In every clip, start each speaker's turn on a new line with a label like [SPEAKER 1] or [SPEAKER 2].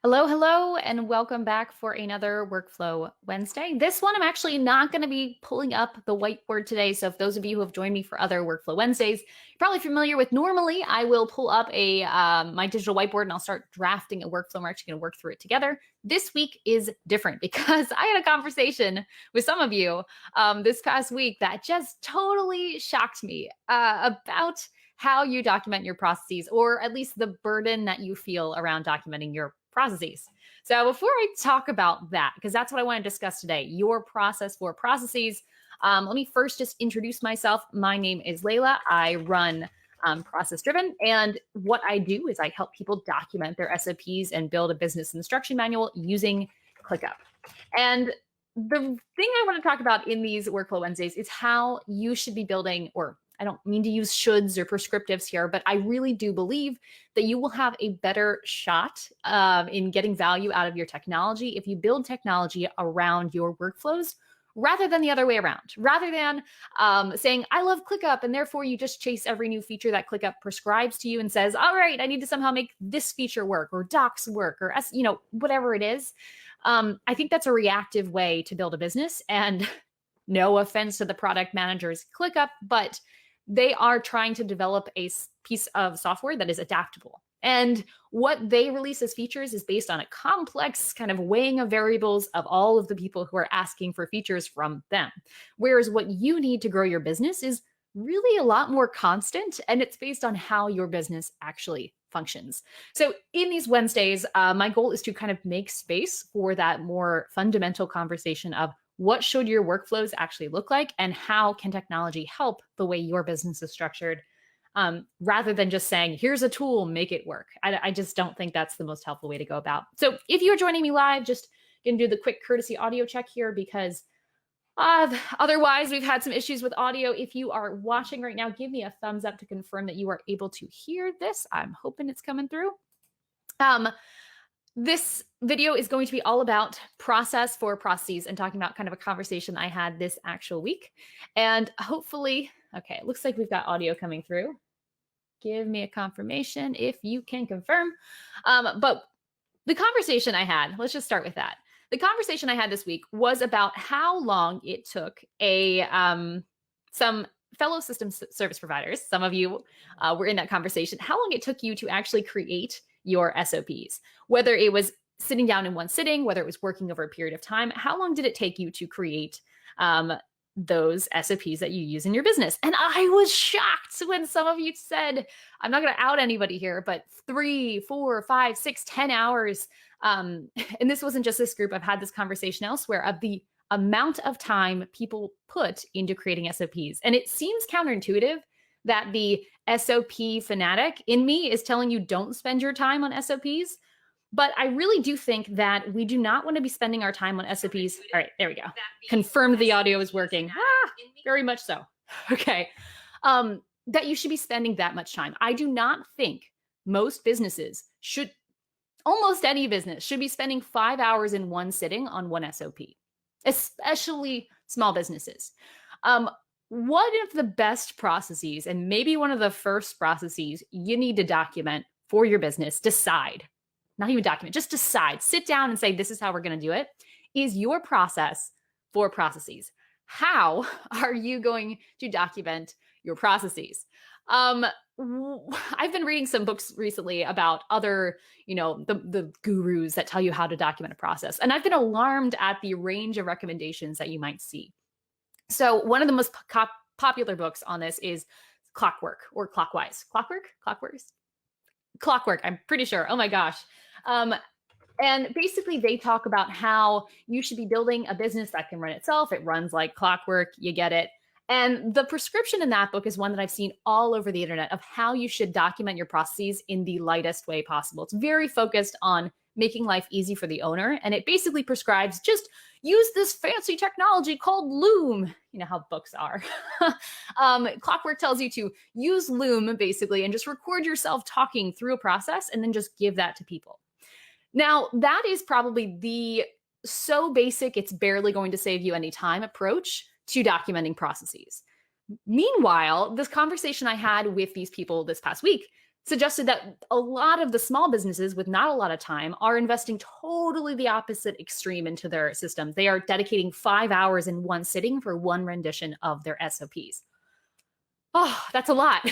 [SPEAKER 1] Hello, hello, and welcome back for another Workflow Wednesday. This one, I'm actually not going to be pulling up the whiteboard today. So, if those of you who have joined me for other Workflow Wednesdays, you're probably familiar with. Normally, I will pull up my digital whiteboard and I'll start drafting a workflow. We're actually going to work through it together. This week is different because I had a conversation with some of you this past week that just totally shocked me about how you document your processes, or at least the burden that you feel around documenting your processes. So before I talk about that, because that's what I want to discuss today, your process for processes, let me first just introduce myself. My name is Layla. I run Process Driven, and what I do is I help people document their SOPs and build a business instruction manual using ClickUp. And the thing I want to talk about in these Workflow Wednesdays is how you should be building, or I don't mean to use shoulds or prescriptives here, but I really do believe that you will have a better shot in getting value out of your technology if you build technology around your workflows rather than the other way around. Rather than saying, I love ClickUp, and therefore you just chase every new feature that ClickUp prescribes to you and says, all right, I need to somehow make this feature work, or docs work, or whatever it is. I think that's a reactive way to build a business. And no offense to the product managers ClickUp, but they are trying to develop a piece of software that is adaptable. And what they release as features is based on a complex kind of weighing of variables of all of the people who are asking for features from them. Whereas what you need to grow your business is really a lot more constant, and it's based on how your business actually functions. So in these Wednesdays, my goal is to kind of make space for that more fundamental conversation of what should your workflows actually look like, and how can technology help the way your business is structured, rather than just saying, here's a tool, make it work. I just don't think that's the most helpful way to go about. So if you're joining me live, just going to do the quick courtesy audio check here, because otherwise we've had some issues with audio. If you are watching right now, give me a thumbs up to confirm that you are able to hear this. I'm hoping it's coming through. This video is going to be all about process for processes and talking about kind of a conversation I had this actual week. And hopefully, okay, it looks like we've got audio coming through. Give me a confirmation if you can confirm. But the conversation I had, let's just start with that. The conversation I had this week was about how long it took some fellow system service providers, some of you were in that conversation, how long it took you to actually create your SOPs, whether it was sitting down in one sitting, whether it was working over a period of time. How long did it take you to create those SOPs that you use in your business? And I was shocked when some of you said, I'm not going to out anybody here, but 3, 4, 5, 6, 10 hours. And this wasn't just this group. I've had this conversation elsewhere of the amount of time people put into creating SOPs. And it seems counterintuitive that the SOP fanatic in me is telling you don't spend your time on SOPs. But I really do think that we do not want to be spending our time on SOPs. All right, there we go. Confirmed the audio is working. Very much so. Okay. That you should be spending that much time. I do not think most businesses should, almost any business should be spending 5 hours in one sitting on one SOP, especially small businesses. One of the best processes, and maybe one of the first processes you need to document for your business, not even document, just decide, sit down and say, this is how we're going to do it, is your process for processes. How are you going to document your processes? I've been reading some books recently about other, the gurus that tell you how to document a process. And I've been alarmed at the range of recommendations that you might see. So one of the most popular books on this is ClockWork, or Clockwise. ClockWork, I'm pretty sure. Oh my gosh. And basically they talk about how you should be building a business that can run itself. It runs like clockwork. You get it. And the prescription in that book is one that I've seen all over the internet of how you should document your processes in the lightest way possible. It's very focused on making life easy for the owner. And it basically prescribes just use this fancy technology called Loom. You know how books are. ClockWork tells you to use Loom basically and just record yourself talking through a process and then just give that to people. Now, that is probably the so basic it's barely going to save you any time approach to documenting processes. Meanwhile, this conversation I had with these people this past week suggested that a lot of the small businesses with not a lot of time are investing totally the opposite extreme into their systems. They are dedicating 5 hours in one sitting for one rendition of their SOPs. Oh, that's a lot.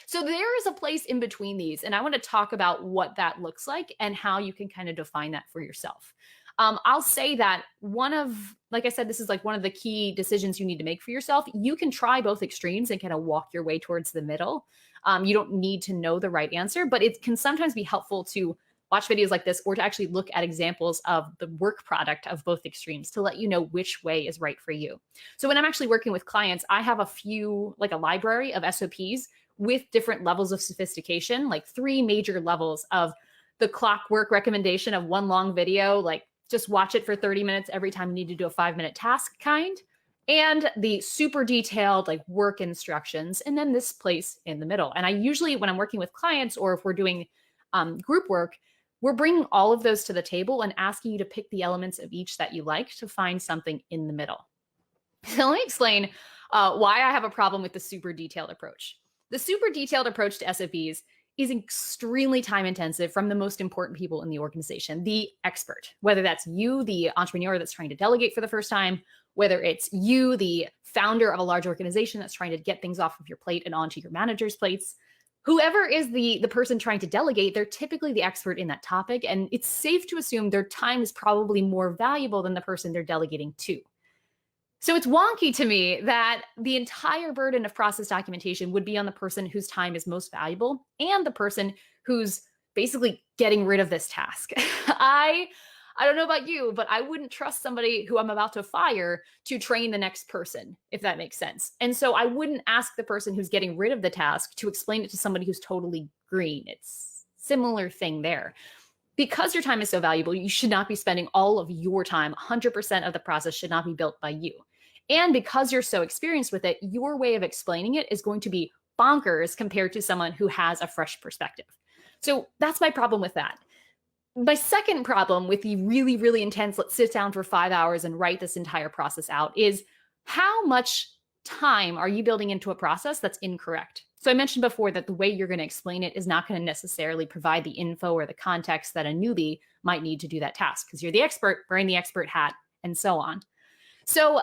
[SPEAKER 1] So there is a place in between these, and I want to talk about what that looks like and how you can kind of define that for yourself. I'll say that like I said, this is like one of the key decisions you need to make for yourself. You can try both extremes and kind of walk your way towards the middle. You don't need to know the right answer, but it can sometimes be helpful to watch videos like this or to actually look at examples of the work product of both extremes to let you know which way is right for you. So when I'm actually working with clients, I have like a library of SOPs with different levels of sophistication, like 3 major levels of the ClockWork recommendation of one long video, like just watch it for 30 minutes every time you need to do a 5-minute task kind, and the super detailed like work instructions, and then this place in the middle. And I usually, when I'm working with clients or if we're doing group work, we're bringing all of those to the table and asking you to pick the elements of each that you like to find something in the middle. So let me explain why I have a problem with the super detailed approach. The super detailed approach to SOPs is extremely time intensive from the most important people in the organization, the expert, whether that's you, the entrepreneur that's trying to delegate for the first time, whether it's you, the founder of a large organization that's trying to get things off of your plate and onto your manager's plates. Whoever is the person trying to delegate, they're typically the expert in that topic, and it's safe to assume their time is probably more valuable than the person they're delegating to. So it's wonky to me that the entire burden of process documentation would be on the person whose time is most valuable and the person who's basically getting rid of this task. I don't know about you, but I wouldn't trust somebody who I'm about to fire to train the next person, if that makes sense. And so I wouldn't ask the person who's getting rid of the task to explain it to somebody who's totally green. It's similar thing there. Because your time is so valuable, you should not be spending all of your time. 100% of the process should not be built by you. And because you're so experienced with it, your way of explaining it is going to be bonkers compared to someone who has a fresh perspective. So that's my problem with that. My second problem with the really, really intense, let's sit down for 5 hours and write this entire process out, is how much time are you building into a process that's incorrect? So I mentioned before that the way you're going to explain it is not going to necessarily provide the info or the context that a newbie might need to do that task because you're the expert, wearing the expert hat, and so on. So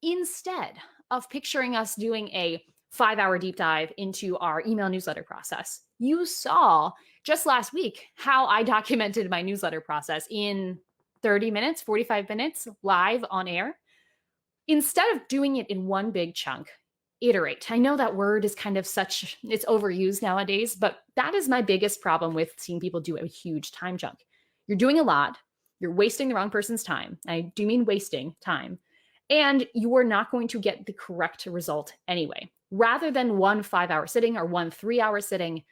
[SPEAKER 1] instead of picturing us doing a 5-hour deep dive into our email newsletter process, you saw just last week how I documented my newsletter process in 30 minutes, 45 minutes live on air. Instead of doing it in one big chunk, iterate. I know that word is kind of it's overused nowadays, but that is my biggest problem with seeing people do a huge time chunk. You're doing a lot. You're wasting the wrong person's time. I do mean wasting time. And you are not going to get the correct result anyway. Rather than one 5-hour sitting or one 3-hour sitting,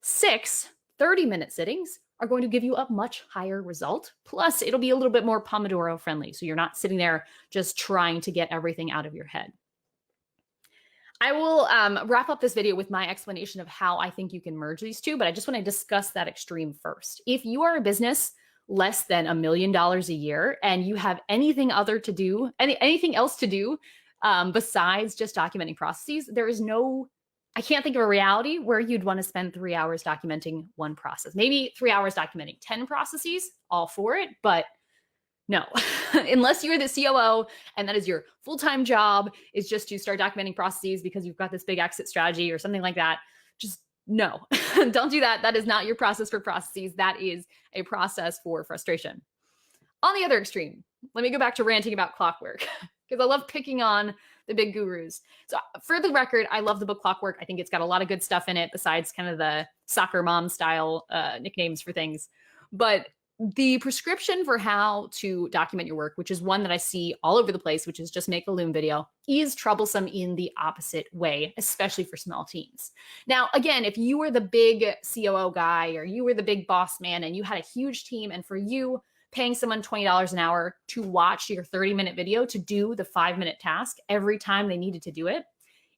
[SPEAKER 1] 6 30-minute sittings are going to give you a much higher result. Plus, it'll be a little bit more Pomodoro friendly. So you're not sitting there just trying to get everything out of your head. I will wrap up this video with my explanation of how I think you can merge these two, but I just want to discuss that extreme first. If you are a business less than $1 million a year and you have anything else to do besides just documenting processes, I can't think of a reality where you'd want to spend 3 hours documenting one process. Maybe 3 hours documenting 10 processes, all for it, but no. Unless you're the COO and that is your full-time job is just to start documenting processes because you've got this big exit strategy or something like that, just no. Don't do that. That is not your process for processes. That is a process for frustration. On the other extreme, let me go back to ranting about ClockWork because I love picking on the big gurus. So for the record, I love the book ClockWork. I think it's got a lot of good stuff in it besides kind of the soccer mom style nicknames for things. But the prescription for how to document your work, which is one that I see all over the place, which is just make a Loom video, is troublesome in the opposite way, especially for small teams. Now, again, if you were the big COO guy or you were the big boss man and you had a huge team, and for you, paying someone $20 an hour to watch your 30-minute video to do the 5-minute task every time they needed to do it,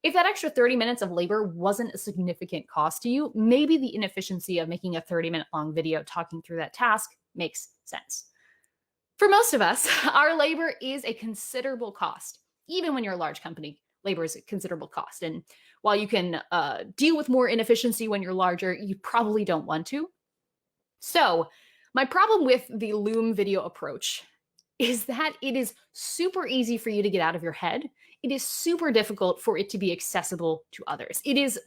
[SPEAKER 1] if that extra 30 minutes of labor wasn't a significant cost to you, maybe the inefficiency of making a 30-minute long video talking through that task makes sense. For most of us, our labor is a considerable cost. Even when you're a large company, labor is a considerable cost. And while you can deal with more inefficiency when you're larger, you probably don't want to. So my problem with the Loom video approach is that it is super easy for you to get out of your head. It is super difficult for it to be accessible to others. It is,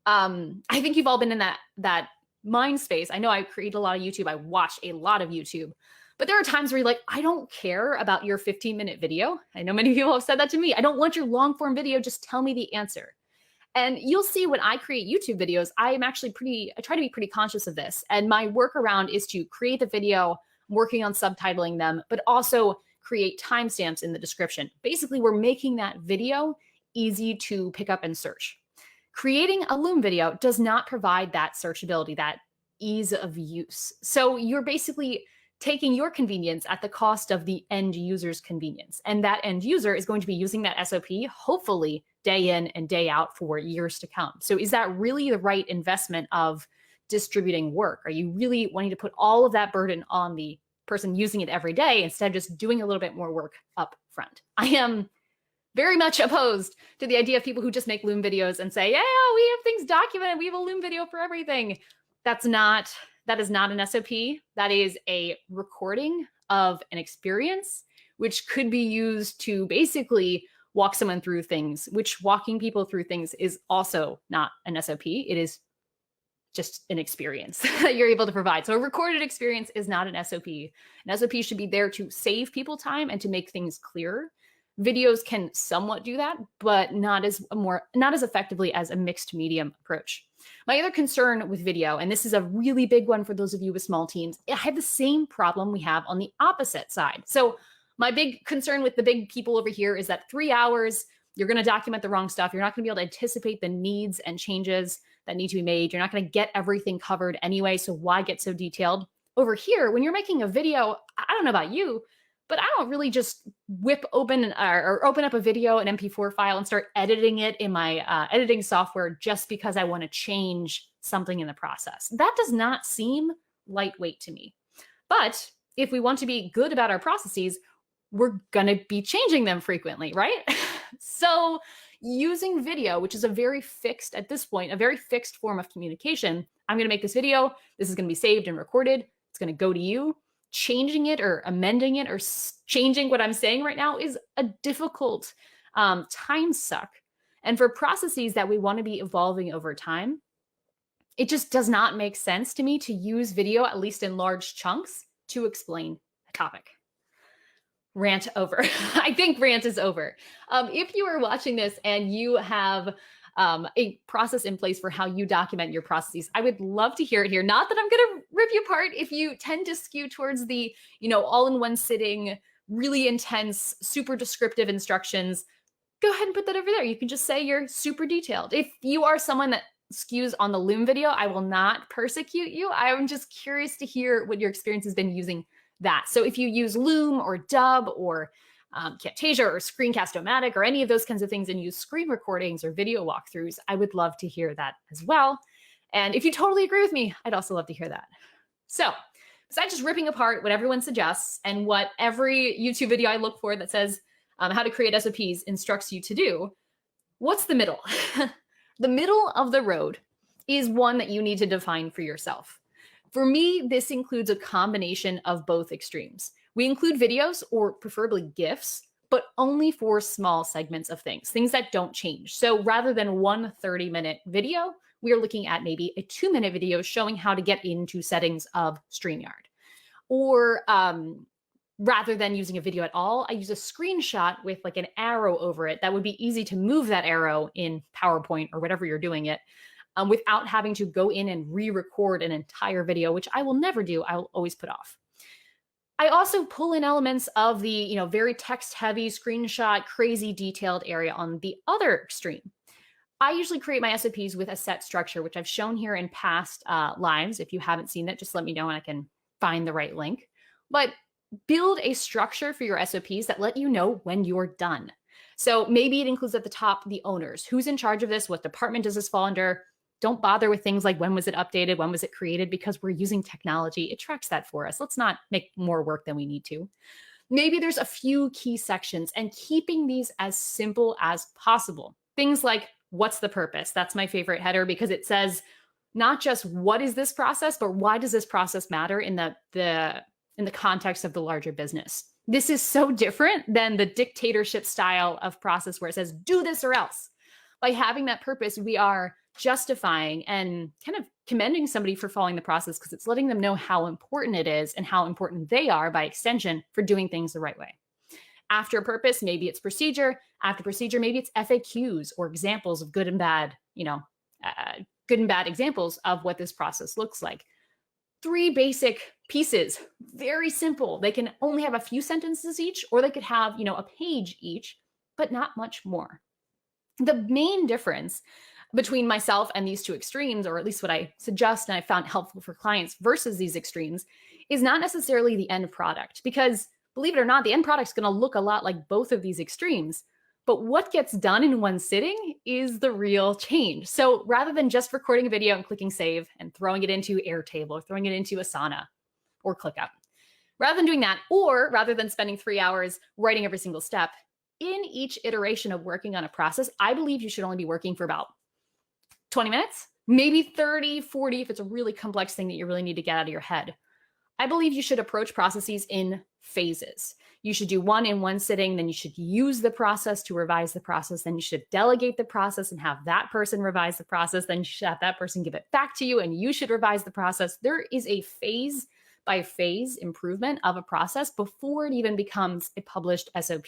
[SPEAKER 1] I think you've all been in that mind space. I know I create a lot of YouTube. I watch a lot of YouTube. But there are times where you're like, I don't care about your 15-minute video. I know many people have said that to me. I don't want your long form video. Just tell me the answer. And you'll see when I create YouTube videos, I try to be pretty conscious of this. And my workaround is to create the video, working on subtitling them, but also create timestamps in the description. Basically, we're making that video easy to pick up and search. Creating a Loom video does not provide that searchability, that ease of use. So you're basically taking your convenience at the cost of the end user's convenience. And that end user is going to be using that SOP, hopefully day in and day out for years to come. So is that really the right investment of distributing work? Are you really wanting to put all of that burden on the person using it every day instead of just doing a little bit more work up front? I am very much opposed to the idea of people who just make Loom videos and say, yeah, we have things documented. We have a Loom video for everything. That is not an SOP. That is a recording of an experience, which could be used to basically walk someone through things, which walking people through things is also not an SOP. It is just an experience that you're able to provide. So a recorded experience is not an SOP. An SOP should be there to save people time and to make things clearer. Videos can somewhat do that, but not as effectively as a mixed medium approach. My other concern with video, and this is a really big one for those of you with small teams, I have the same problem we have on the opposite side. So my big concern with the big people over here is that 3 hours, you're going to document the wrong stuff. You're not going to be able to anticipate the needs and changes that need to be made. You're not going to get everything covered anyway, so why get so detailed? Over here, when you're making a video, I don't know about you, but I don't really just whip open or open up a video, an MP4 file, and start editing it in my editing software just because I want to change something in the process. That does not seem lightweight to me. But if we want to be good about our processes, we're going to be changing them frequently, right? So using video, which is a very fixed form of communication, I'm going to make this video. This is going to be saved and recorded. It's going to go to you. Changing it or amending it or changing what I'm saying right now is a difficult time suck. And for processes that we want to be evolving over time, it just does not make sense to me to use video, at least in large chunks, to explain a topic. Rant over. I think rant is over. If you are watching this and you have a process in place for how you document your processes, I would love to hear it here. Not that I'm going to rip you apart if you tend to skew towards the, all in one sitting, really intense, super descriptive instructions. Go ahead and put that over there. You can just say you're super detailed. If you are someone that skews on the Loom video, I will not persecute you. I'm just curious to hear what your experience has been using that. So if you use Loom or Dub or Camtasia or Screencast-O-Matic or any of those kinds of things and use screen recordings or video walkthroughs, I would love to hear that as well. And if you totally agree with me, I'd also love to hear that. So besides just ripping apart what everyone suggests and what every YouTube video I look for that says how to create SOPs instructs you to do, what's the middle? The middle of the road is one that you need to define for yourself. For me, this includes a combination of both extremes. We include videos or preferably GIFs, but only for small segments of things that don't change. So rather than one 30-minute video, we are looking at maybe a 2-minute video showing how to get into settings of StreamYard. Or rather than using a video at all, I use a screenshot with like an arrow over it that would be easy to move that arrow in PowerPoint or whatever you're doing it without having to go in and re-record an entire video, which I will never do. I will always put off. I also pull in elements of the, very text-heavy, screenshot, crazy detailed area on the other extreme. I usually create my SOPs with a set structure, which I've shown here in past lives. If you haven't seen it, just let me know and I can find the right link. But build a structure for your SOPs that let you know when you're done. So maybe it includes at the top the owners. Who's in charge of this? What department does this fall under? Don't bother with things like when was it updated, when was it created, because we're using technology. It tracks that for us. Let's not make more work than we need to. Maybe there's a few key sections and keeping these as simple as possible. Things like what's the purpose? That's my favorite header because it says not just what is this process, but why does this process matter in the context of the larger business. This is so different than the dictatorship style of process where it says, do this or else. By having that purpose, we are justifying and kind of commending somebody for following the process because it's letting them know how important it is and how important they are by extension for doing things the right way. After a purpose, maybe it's procedure. After procedure, maybe it's FAQs or examples of good and bad, good and bad examples of what this process looks like. 3 basic pieces, very simple. They can only have a few sentences each, or they could have, a page each, but not much more. The main difference between myself and these 2 extremes, or at least what I suggest and I found helpful for clients versus these extremes, is not necessarily the end product. Because believe it or not, the end product is going to look a lot like both of these extremes. But what gets done in one sitting is the real change. So rather than just recording a video and clicking save and throwing it into Airtable or throwing it into Asana or ClickUp, rather than doing that, or rather than spending 3 hours writing every single step, in each iteration of working on a process, I believe you should only be working for about 20 minutes, maybe 30, 40, if it's a really complex thing that you really need to get out of your head. I believe you should approach processes in phases. You should do one in one sitting, then you should use the process to revise the process, then you should delegate the process and have that person revise the process, then you should have that person give it back to you and you should revise the process. There is a phase by phase improvement of a process before it even becomes a published SOP.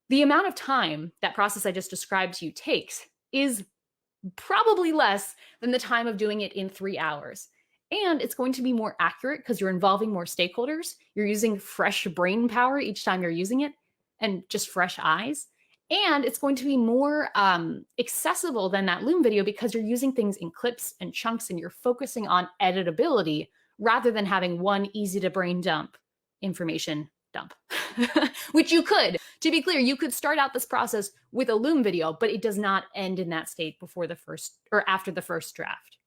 [SPEAKER 1] The amount of time that process I just described to you takes is probably less than the time of doing it in 3 hours. And it's going to be more accurate because you're involving more stakeholders. You're using fresh brain power each time you're using it and just fresh eyes. And it's going to be more accessible than that Loom video because you're using things in clips and chunks and you're focusing on editability rather than having one easy to brain dump information dump, which you could. To be clear, you could start out this process with a Loom video, but it does not end in that state before the first or after the first draft.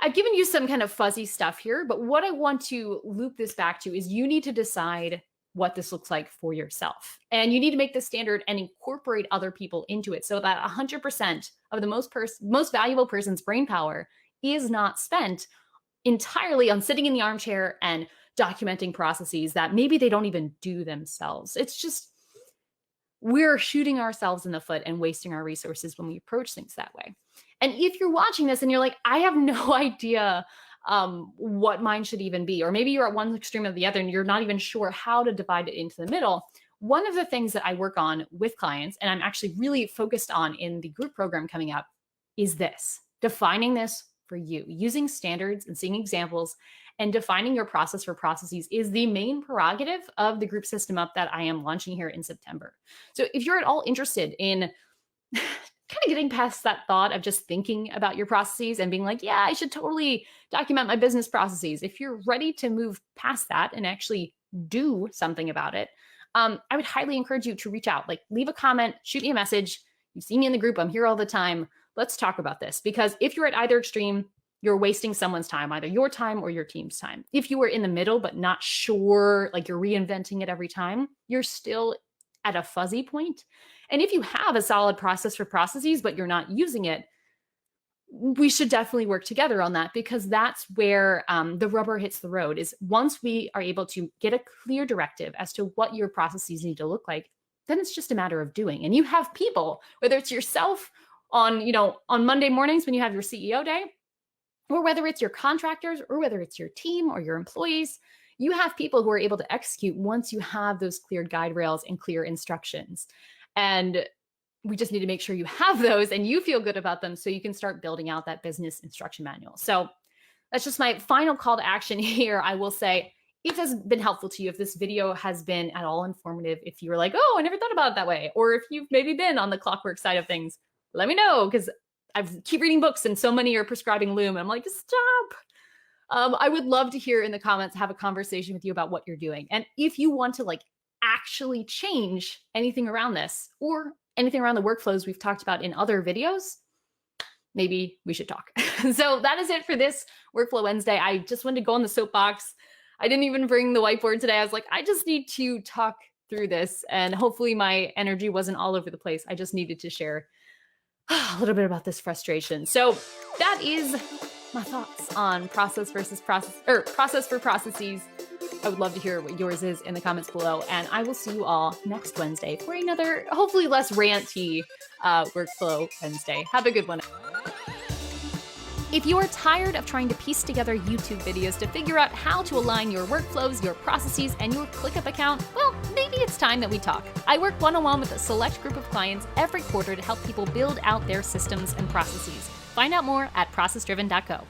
[SPEAKER 1] I've given you some kind of fuzzy stuff here, but what I want to loop this back to is you need to decide what this looks like for yourself. And you need to make this standard and incorporate other people into it so that 100% of the most valuable person's brain power is not spent entirely on sitting in the armchair and documenting processes that maybe they don't even do themselves. It's just, we're shooting ourselves in the foot and wasting our resources when we approach things that way. And if you're watching this and you're like, I have no idea what mine should even be, or maybe you're at one extreme or the other and you're not even sure how to divide it into the middle, one of the things that I work on with clients, and I'm actually really focused on in the group program coming up, is this, defining this for you. Using standards and seeing examples and defining your process for processes is the main prerogative of the group system up that I am launching here in September. So if you're at all interested in kind of getting past that thought of just thinking about your processes and being like, yeah, I should totally document my business processes. If you're ready to move past that and actually do something about it, I would highly encourage you to reach out, like leave a comment, shoot me a message. You see me in the group. I'm here all the time. Let's talk about this, because if you're at either extreme, you're wasting someone's time, either your time or your team's time. If you were in the middle, but not sure, like you're reinventing it every time, you're still at a fuzzy point. And if you have a solid process for processes, but you're not using it, we should definitely work together on that, because that's where the rubber hits the road, is once we are able to get a clear directive as to what your processes need to look like, then it's just a matter of doing. And you have people, whether it's yourself on Monday mornings when you have your CEO day, or whether it's your contractors, or whether it's your team or your employees, you have people who are able to execute once you have those clear guide rails and clear instructions. And we just need to make sure you have those and you feel good about them so you can start building out that business instruction manual. So that's just my final call to action here. I will say, if this has been helpful to you, if this video has been at all informative, if you were like, oh, I never thought about it that way, or if you've maybe been on the ClockWork side of things, let me know, because I keep reading books and so many are prescribing Loom. And I'm like, stop. I would love to hear in the comments, have a conversation with you about what you're doing. And if you want to actually change anything around this or anything around the workflows we've talked about in other videos, maybe we should talk. So that is it for this Workflow Wednesday. I just wanted to go on the soapbox. I didn't even bring the whiteboard today. I was like, I just need to talk through this, and hopefully my energy wasn't all over the place. I just needed to share a little bit about this frustration. So that is my thoughts on process versus process, or process for processes. I would love to hear what yours is in the comments below, and I will see you all next Wednesday for another, hopefully less ranty Workflow Wednesday. Have a good one. If you are tired of trying to piece together YouTube videos to figure out how to align your workflows, your processes, and your ClickUp account, well, maybe it's time that we talk. I work one-on-one with a select group of clients every quarter to help people build out their systems and processes. Find out more at processdriven.co.